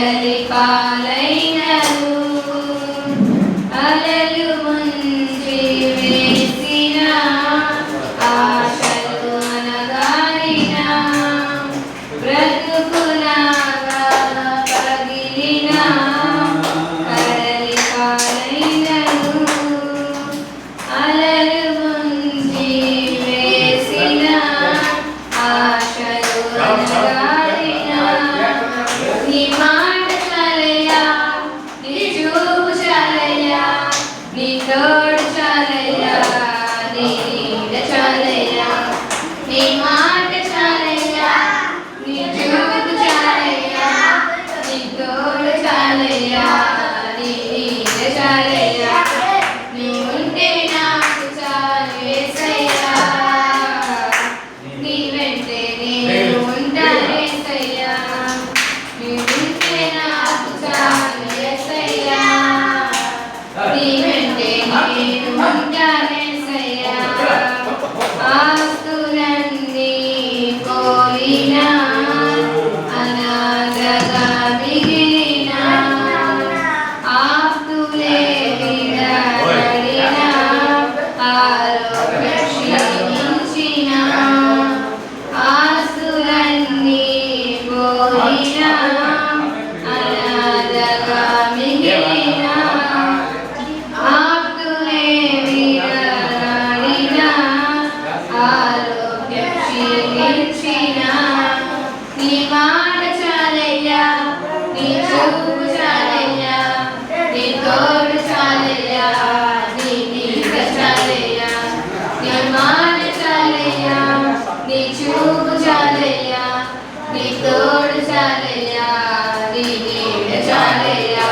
కడలి పాలైనను అలలు ముంచి వేసిన ఆశలు అనగారిన బ్రతుకులాగా పగిలిన కడలి పాలైనను అలలు ముంచి వేసిన ఆశలు అనగారిన నీ మాట చాలయ్యా, నీ చూపు చాలయ్యా, నీ తోడు చాలయ్యా, నీ నీడ చాలయ్యా. నీ మాట చాలయ్యా, నీ చూపు చాలయ్యా, నీ తోడు చాలయ్యా, నీ నీడ చాలయ్యా. నీ ఉంటే నాకు చాలు యేసయ్యా, నీ వెంటే నేను ఉంటాను యేసయ్యా. నీ ఉంటే నాకు చాలు యేసయ్యా, నీ వెంటే నేను ఉంటాను యేసయ్యా. ఆస్తులన్నీ పోయినా అనాథగా మిగిలిన ఆస్తులే విడబడిన ఆరోగ్యం క్షీణించిన ఆస్తులన్నీ పోయినా అనాథగా మిగిలిన ఆప్తులే విడబడిన ఆరోగ్యం క్షీణించిన నీ మాట చాలయ్యా, నీ చూపు చాలయ్యా, నీ తోడు చాలయ్యా, నీ నీడ చాలయ్యా. నీ మాట చాలయ్యా, నీ చూపు చాలయ్యా, నీ తోడు చాలయ్యా, నీ నీడ చాలయ్యా.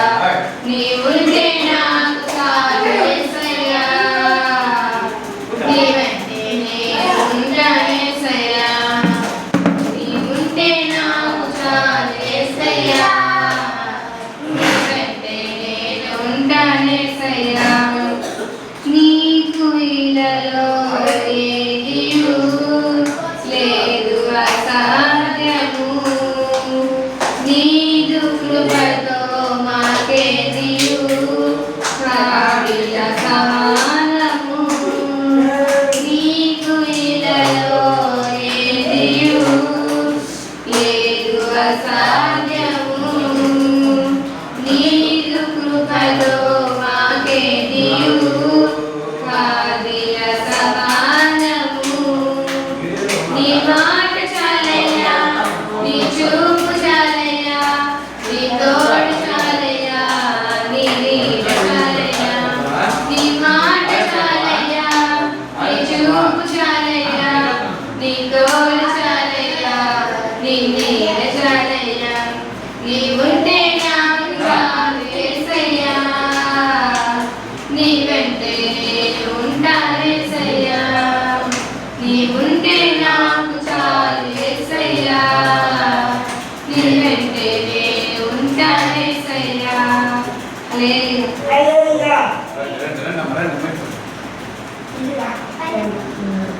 నీ ఉంటే నాకు చాలు యేసయ్యా, నీ వెంటే నేను ఉంటాను యేసయ్యా. నీ ఉంటే నాకు చాలు యేసయ్యా, నీ వెంటే నేను ఉంటాను యేసయ్యా.